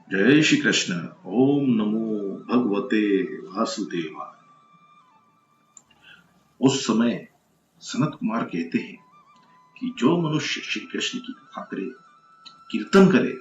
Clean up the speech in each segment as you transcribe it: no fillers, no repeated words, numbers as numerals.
जय श्री कृष्ण। ओम नमो भगवते वासुदेवाय। उस समय सनत कुमार कहते हैं कि जो मनुष्य श्री कृष्ण की कथा करे, कीर्तन करे,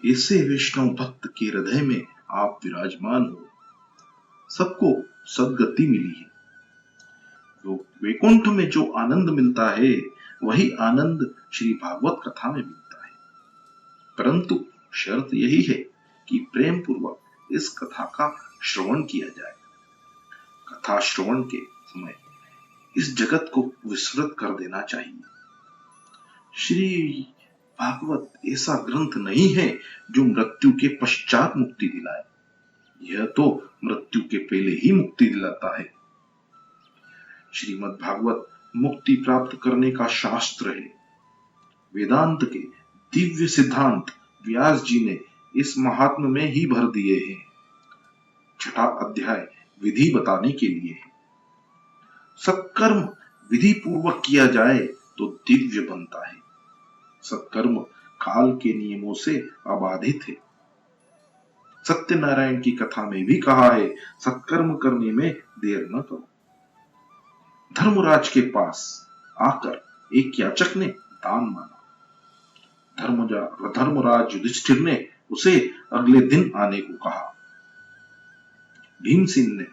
ऐसे वैष्णव भक्त के हृदय में आप विराजमान हो, सबको सद्गति मिली है। जो वैकुंठ में जो आनंद मिलता है, वही आनंद श्री भागवत कथा में मिलता है। परंतु शर्त यही है कि प्रेम पूर्वक इस कथा का श्रवण किया जाए। कथा श्रवण के समय इस जगत को विस्मृत कर देना चाहिए। श्री भागवत ऐसा ग्रंथ नहीं है जो मृत्यु के पश्चात मुक्ति दिलाए, यह तो मृत्यु के पहले ही मुक्ति दिलाता है। श्रीमद् भागवत मुक्ति प्राप्त करने का शास्त्र है। वेदांत के दिव्य सिद्धांत व्यास जी ने इस महात्म में ही भर दिए हैं। छठा अध्याय विधि बताने के लिए है। सत्कर्म विधि पूर्वक किया जाए तो दिव्य बनता है। सत्कर्म काल के नियमों से अबाधित है। सत्यनारायण की कथा में भी कहा है, सत्कर्म करने में देर न करो। धर्मराज के पास आकर एक याचक ने दान मांगा। धर्मराज युधिष्ठिर ने उसे अगले दिन आने को कहा। भीमसेन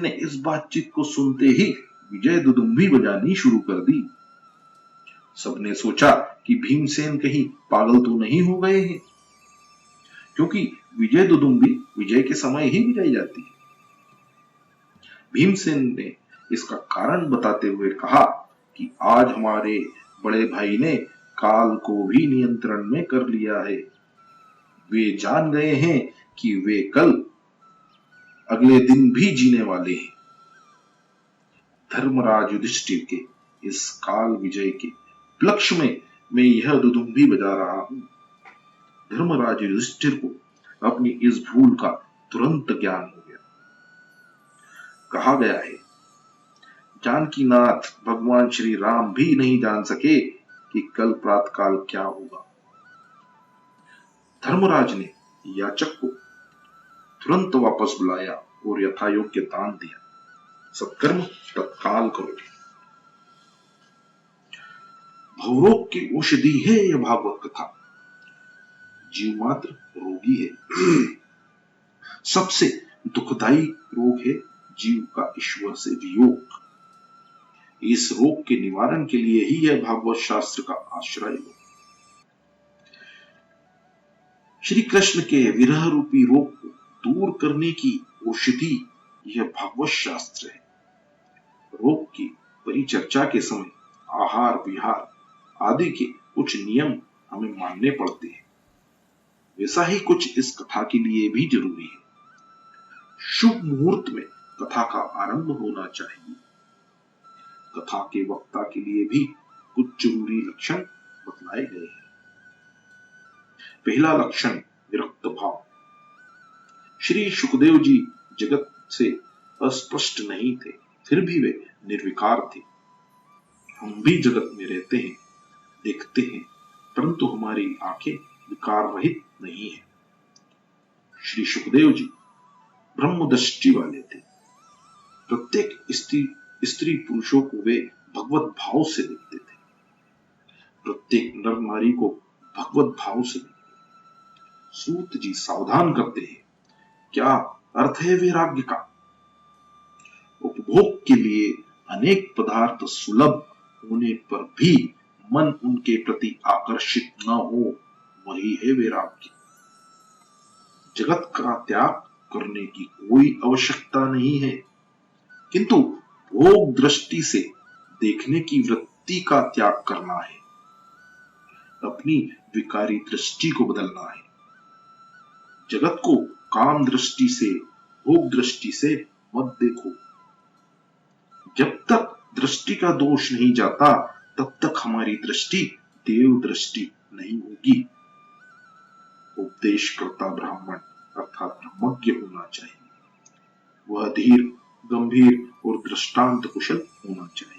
ने इस बातचीत को सुनते ही विजय दुदुम्भी बजानी शुरू कर दी। सबने सोचा कि भीमसेन कहीं पागल तो नहीं हो गए हैं, क्योंकि विजय दुदुम्भी विजय के समय ही बजाई जाती है। भीमसेन ने इसका कारण बताते हुए कहा कि आज हमारे बड़े भाई ने काल को भी नियंत्रण में कर लिया है। वे जान गए हैं कि वे कल अगले दिन भी जीने वाले हैं। धर्मराज युधिष्ठिर के इस काल विजय के उपलक्ष्य में मैं यह दुदुम्भी बजा रहा हूं। धर्मराज युधिष्ठिर को अपनी इस भूल का तुरंत ज्ञान हो गया। कहा गया है, जानकीनाथ भगवान श्री राम भी नहीं जान सके कि कल प्रातःकाल क्या होगा। धर्मराज ने याचक को तुरंत वापस बुलाया और यथायोग्य दान दिया। सत्कर्म तत्काल करो। भवरोग की औषधि है यह भागवत कथा। जीव मात्र रोगी है। सबसे दुखदायी रोग है जीव का ईश्वर से वियोग। इस रोग के निवारण के लिए ही यह भागवत शास्त्र का आश्रय है। श्री कृष्ण के विरह रूपी रोग को दूर करने की औषधि यह भागवत शास्त्र है। रोग की परिचर्चा के समय आहार विहार आदि के कुछ नियम हमें मानने पड़ते हैं। वैसा ही कुछ इस कथा के लिए भी जरूरी है। शुभ मुहूर्त में कथा का आरंभ होना चाहिए। कथा के वक्ता के लिए भी कुछ जरूरी लक्षण बतलाए गए हैं। पहला लक्षण विरक्त भाव। श्री सुखदेव जी जगत से अस्पष्ट नहीं थे, फिर भी वे निर्विकार थे। हम भी जगत में रहते हैं, देखते हैं, परंतु हमारी आंखें विकार रहित नहीं है। श्री सुखदेव जी ब्रह्म दृष्टि वाले थे। प्रत्येक स्त्री पुरुषों को वे भगवत भाव से देखते थे। प्रत्येक नर नारी को भगवत भाव से देखते। सूत जी सावधान करते हैं, क्या अर्थ है वैराग्य का? उपभोग के लिए अनेक पदार्थ सुलभ होने पर भी मन उनके प्रति आकर्षित न हो, वही है वैराग्य। जगत का त्याग करने की कोई आवश्यकता नहीं है, किंतु भोग दृष्टि से देखने की वृत्ति का त्याग करना है। अपनी विकारी दृष्टि को बदलना है। जगत को काम दृष्टि से, भोग दृष्टि से मत देखो। जब तक दृष्टि का दोष नहीं जाता, तब तक हमारी दृष्टि देव दृष्टि नहीं होगी। उपदेश करता ब्राह्मण अर्थात ब्रह्मज्ञ होना चाहिए। वह धीर, गंभीर और दृष्टांत कुशल होना चाहिए।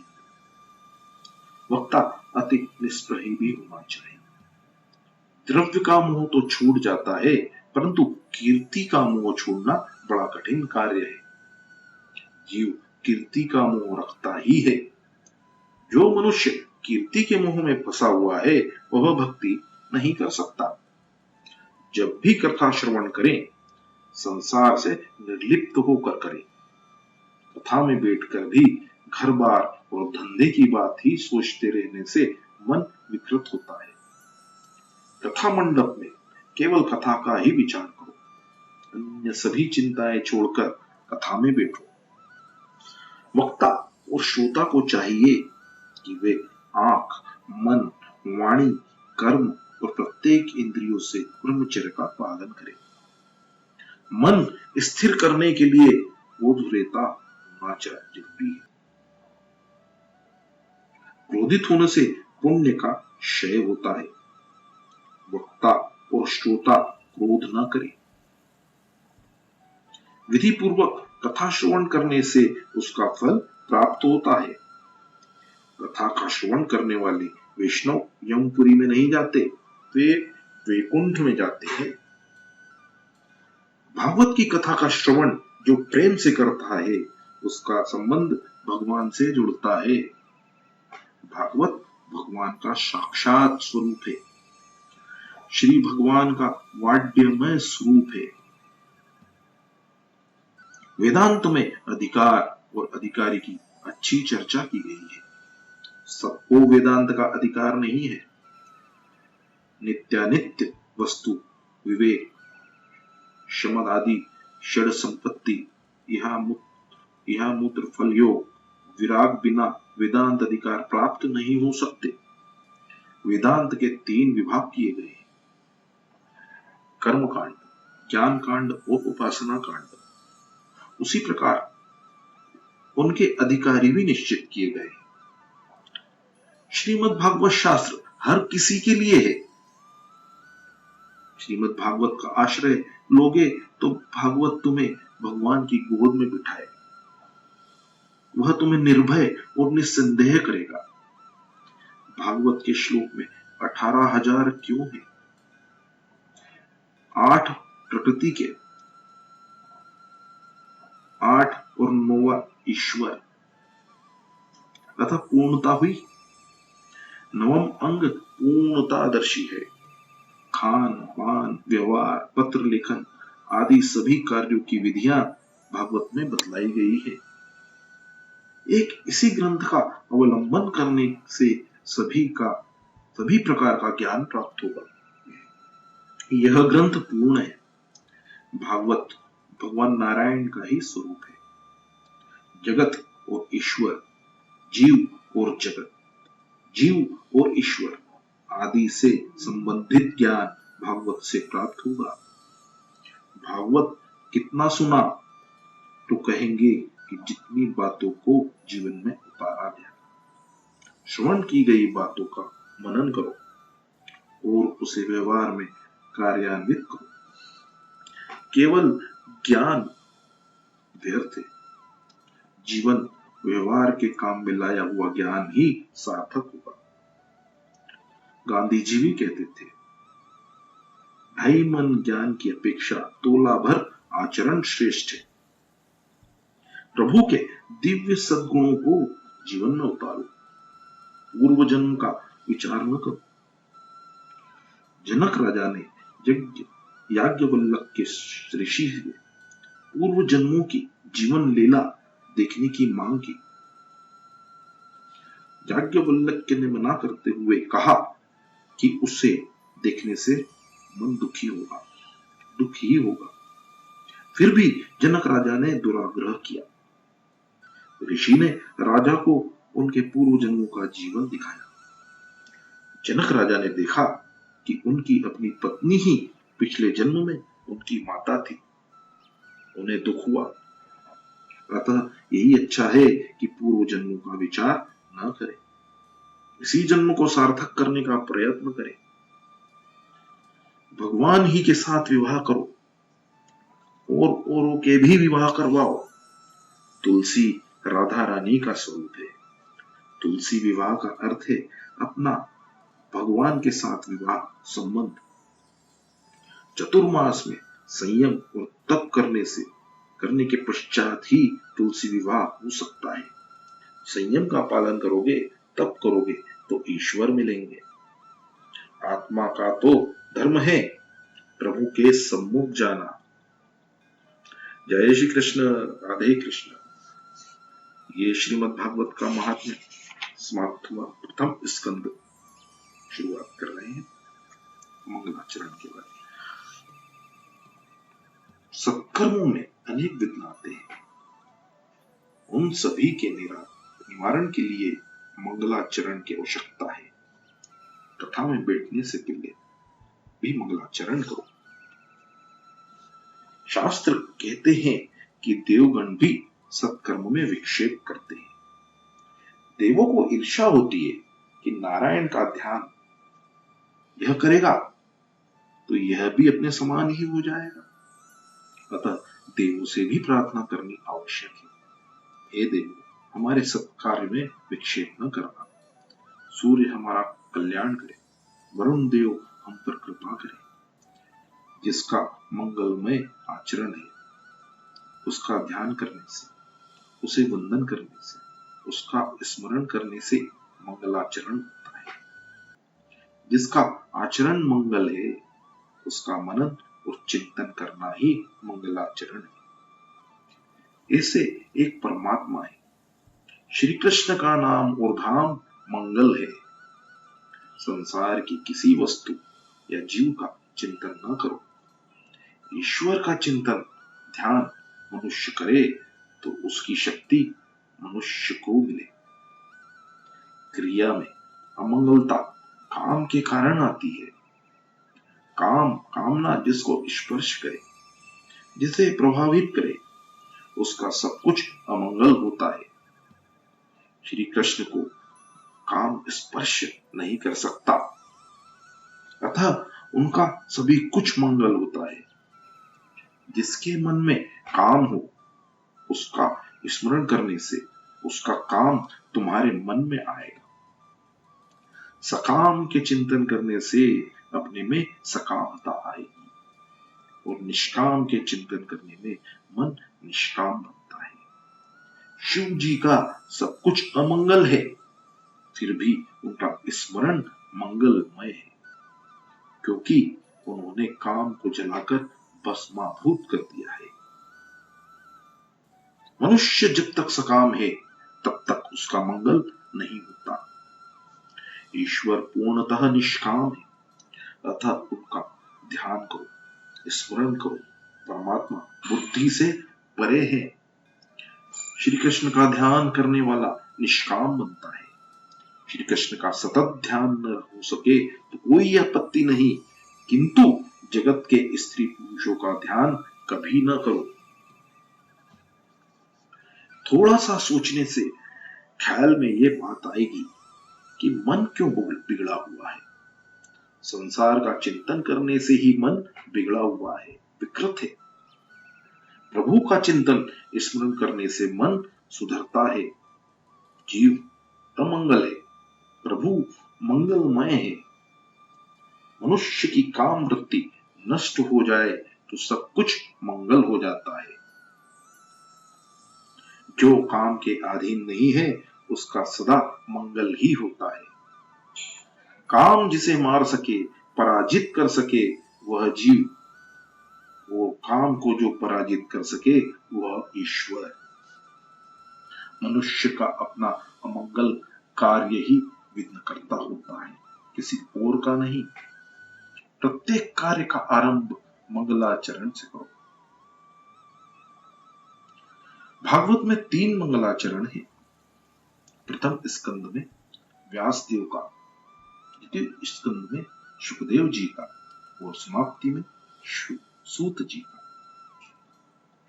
वक्ता अति निष्प्रही भी होना चाहिए। द्रव्य का मोह तो छूट जाता है, परंतु कीर्ति का मोह छोड़ना बड़ा कठिन कार्य है। जीव कीर्ति का मोह रखता ही है। जो मनुष्य कीर्ति के मोह में फंसा हुआ है वह भक्ति नहीं कर सकता। जब भी कथा श्रवण करें, संसार से निर्लिप्त होकर करें। कथा में बैठकर भी घर बार और धंधे की बात ही सोचते रहने से मन विकृत होता है। कथा मंडप में केवल कथा का ही विचार करो, अन्य सभी चिंताएं छोड़कर कथा में बैठो। वक्ता और श्रोता को चाहिए कि वे आंख, मन, वाणी, कर्म और प्रत्येक इंद्रियों से ब्रह्मचर्य का पालन करें। मन स्थिर करने के लिए बोधरेता होना जरूरी है। क्रोधित होने से पुण्य का क्षय होता है। वक्ता और श्रोता क्रोध न करे। विधि पूर्वक कथा श्रवण करने से उसका फल प्राप्त होता है। कथा का श्रवण करने वाले वैष्णव यमपुरी में नहीं जाते, वे वैकुंठ में जाते हैं। भागवत की कथा का श्रवण जो प्रेम से करता है उसका संबंध भगवान से जुड़ता है। भागवत भगवान का साक्षात स्वरूप है, श्री भगवान का वाड्यमय स्वरूप है। वेदांत में अधिकार और अधिकारी की अच्छी चर्चा की गई है। सबको वेदांत का अधिकार नहीं है। नित्यानित्य वस्तु विवेक शमद आदि षड संपत्ति यह मूत्र फल योग विराग बिना वेदांत अधिकार प्राप्त नहीं हो सकते। वेदांत के 3 विभाग किए गए हैं, कर्म कांड, ज्ञान कांड और उपासना कांड। उसी प्रकार उनके अधिकारी भी निश्चित किए गए। श्रीमद् भागवत शास्त्र हर किसी के लिए है। श्रीमद् भागवत का आश्रय लोगे तो भागवत तुम्हें भगवान की गोद में बिठाए। वह तुम्हें निर्भय और निस्संदेह करेगा। भागवत के श्लोक में 18,000 क्यों है? 8 प्रकृति के, 8 और 9वां ईश्वर, अतः पूर्णता हुई। 9वां अंग पूर्णतादर्शी है। खान पान व्यवहार पत्र लेखन आदि सभी कार्यों की विधियां भागवत में बतलाई गई है। एक इसी ग्रंथ का अवलंबन करने से सभी प्रकार का ज्ञान प्राप्त होगा। यह ग्रंथ पूर्ण है। भागवत भगवान नारायण का ही स्वरूप है। जगत और ईश्वर, जीव और जगत, जीव और ईश्वर आदि से संबंधित ज्ञान भागवत से प्राप्त होगा। भागवत कितना सुना तो कहेंगे कि जितनी बातों को जीवन में उतारा गया। श्रवण की गई बातों का मनन करो और उसे व्यवहार में कार्यान्वित करो। केवल ज्ञान व्यर्थ है। जीवन व्यवहार के काम में लाया हुआ ज्ञान ही सार्थक होगा। गांधी जी भी कहते थे, ढाई मन ज्ञान की अपेक्षा तोला भर आचरण श्रेष्ठ है। प्रभु के दिव्य सद्गुणों को जीवन में उतारो। पूर्व जन्म का विचार न करो। जनक राजा ने याज्ञवल्क्य के ऋषि से पूर्व जन्मों की जीवन लीला देखने की मांग की। याज्ञवल्क्य ने मना करते हुए कहा कि उसे देखने से मन दुखी ही होगा। फिर भी जनक राजा ने दुराग्रह किया। ऋषि ने राजा को उनके पूर्व जन्मों का जीवन दिखाया। जनक राजा ने देखा कि उनकी अपनी पत्नी ही पिछले जन्म में उनकी माता थी। उन्हें दुख हुआ। अतः यही अच्छा है कि पूर्व जन्मों का विचार न करें, इसी जन्म को सार्थक करने का प्रयत्न करें। भगवान ही के साथ विवाह करो और औरों के भी विवाह करवाओ। तुलसी राधा रानी का स्वरूप है। तुलसी विवाह का अर्थ है अपना भगवान के साथ विवाह संबंध चतुर्मास में संयम और तप करने के पश्चात ही तुलसी विवाह हो सकता है। संयम का पालन करोगे, तप करोगे तो ईश्वर मिलेंगे। आत्मा का तो धर्म है प्रभु के सम्मुख जाना। जय श्री कृष्ण, राधे कृष्ण। ये श्रीमद् भागवत का महात्म्य समाप्त हुआ। प्रथम स्कंद शुरुआत कर रहे हैं मंगलाचरण के बाद। सत्कर्मों में अनेक विघ्न आते हैं, उन सभी के निवारण के लिए मंगलाचरण की आवश्यकता है। कथा में बैठने से पहले भी मंगलाचरण करो। शास्त्र कहते हैं कि देवगण भी सत्कर्म में विक्षेप करते हैं। देवों को ईर्ष्या होती है कि नारायण का ध्यान यह करेगा तो यह भी अपने समान ही हो जाएगा। अतः देवों से भी प्रार्थना करनी आवश्यक है। हे देव, हमारे सत्कार्य में विक्षेप न करना। सूर्य हमारा कल्याण करे, वरुण देव हम पर कृपा करे। जिसका मंगलमय आचरण है, उसका ध्यान करने से, उसे वंदन करने से, उसका स्मरण करने से मंगलाचरण होता है। जिसका आचरण मंगल है, उसका मनन और चिंतन करना ही मंगलाचरण है। ऐसे एक परमात्मा है। श्री कृष्ण का नाम और धाम मंगल है। संसार की किसी वस्तु या जीव का चिंतन न करो। ईश्वर का चिंतन ध्यान मनुष्य करे तो उसकी शक्ति मनुष्य को मिले। क्रिया में अमंगलता काम के कारण आती है। कामना जिसको स्पर्श करे, जिसे प्रभावित करे, उसका सब कुछ अमंगल होता है। श्री कृष्ण को काम स्पर्श नहीं कर सकता, अतः उनका सभी कुछ मंगल होता है। जिसके मन में काम हो, उसका स्मरण करने से उसका काम तुम्हारे मन में आएगा। सकाम के चिंतन करने से अपने में सकामता आएगी और निष्काम के चिंतन करने में मन निष्काम बनता है। शिव जी का सब कुछ अमंगल है, फिर भी उनका स्मरण मंगलमय है, क्योंकि उन्होंने काम को जलाकर भस्माभूत कर दिया है। मनुष्य जब तक सकाम है तब तक उसका मंगल नहीं होता। ईश्वर पूर्णतः निष्काम है, अतः उनका ध्यान करो, स्मरण करो। परमात्मा बुद्धि से परे है। श्री कृष्ण का ध्यान करने वाला निष्काम बनता है। श्री कृष्ण का सतत ध्यान न हो सके तो कोई आपत्ति नहीं, किंतु जगत के स्त्री पुरुषों का ध्यान कभी न करो। थोड़ा सा सोचने से ख्याल में ये बात आएगी कि मन क्यों बिगड़ा हुआ है। संसार का चिंतन करने से ही मन बिगड़ा हुआ है, विकृत है। प्रभु का चिंतन स्मरण करने से मन सुधरता है। जीव अमंगल है, प्रभु मंगलमय है। मनुष्य की काम वृत्ति नष्ट हो जाए तो सब कुछ मंगल हो जाता है। जो काम के अधीन नहीं है, उसका सदा मंगल ही होता है। काम जिसे मार सके, पराजित कर सके, वह जीव, वो काम को जो पराजित कर सके वह ईश्वर। मनुष्य का अपना अमंगल कार्य ही विघ्न करता होता है, किसी और का नहीं। प्रत्येक कार्य का आरंभ मंगलाचरण से करो। भागवत में 3 मंगलाचरण है। प्रथम स्कंद में व्यासदेव का, द्वितीय स्कंद में सुखदेव जी का और समाप्ति में सूत जी का।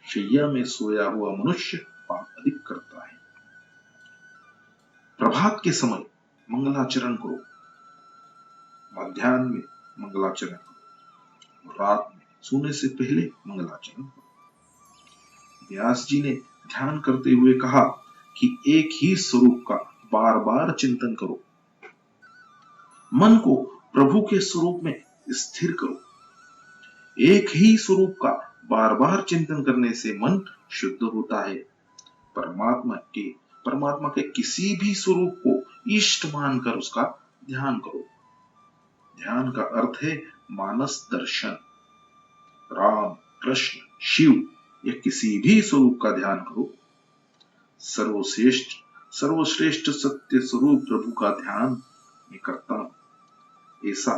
शैया में सोया हुआ मनुष्य पाप अधिक करता है। प्रभात के समय मंगलाचरण करो, मध्याह्न में मंगलाचरण करो, रात में सोने से पहले मंगलाचरण करो। व्यास जी ने ध्यान करते हुए कहा कि एक ही स्वरूप का बार बार चिंतन करो। मन को प्रभु के स्वरूप में स्थिर करो। एक ही स्वरूप का बार बार चिंतन करने से मन शुद्ध होता है। परमात्मा के किसी भी स्वरूप को इष्ट मानकर उसका ध्यान करो। ध्यान का अर्थ है मानस दर्शन। राम, कृष्ण, शिव या किसी भी स्वरूप का ध्यान करो। सर्वश्रेष्ठ सत्य स्वरूप प्रभु का ध्यान मैं करता हूं, ऐसा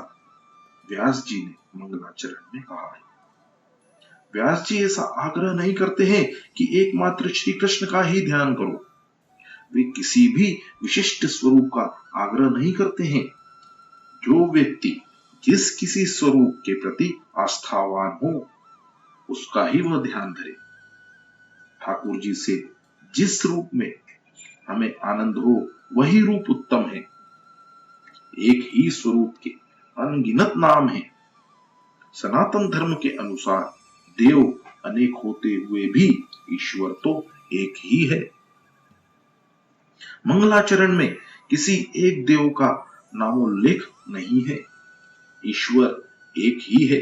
व्यास जी ने मंगलाचरण में कहा है। व्यास जी ऐसा आग्रह नहीं करते हैं कि एकमात्र श्री कृष्ण का ही ध्यान करो। वे किसी भी विशिष्ट स्वरूप का आग्रह नहीं करते हैं। जो व्यक्ति जिस किसी स्वरूप के प्रति आस्थावान हो उसका ही वह ध्यान धरे। ठाकुर जी से जिस रूप में हमें आनंद हो वही रूप उत्तम है। एक ही स्वरूप के अनगिनत नाम हैं। सनातन धर्म के अनुसार देव अनेक होते हुए भी ईश्वर तो एक ही है। मंगलाचरण में किसी एक देव का नामोल्लेख नहीं है। ईश्वर एक ही है,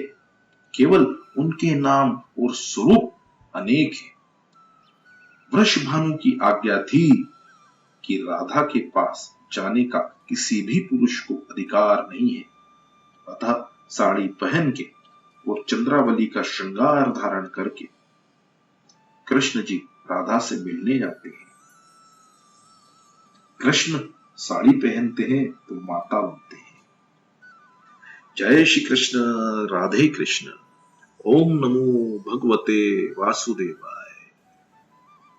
केवल उनके नाम और स्वरूप अनेक है। वृषभानु की आज्ञा थी कि राधा के पास जाने का किसी भी पुरुष को अधिकार नहीं है। अतः साड़ी पहन के और चंद्रावली का श्रृंगार धारण करके कृष्ण जी राधा से मिलने जाते हैं। कृष्ण साड़ी पहनते हैं तो माता बनते हैं। जय श्री कृष्ण, राधे कृष्ण। ओम नमो भगवते वासुदेवाय।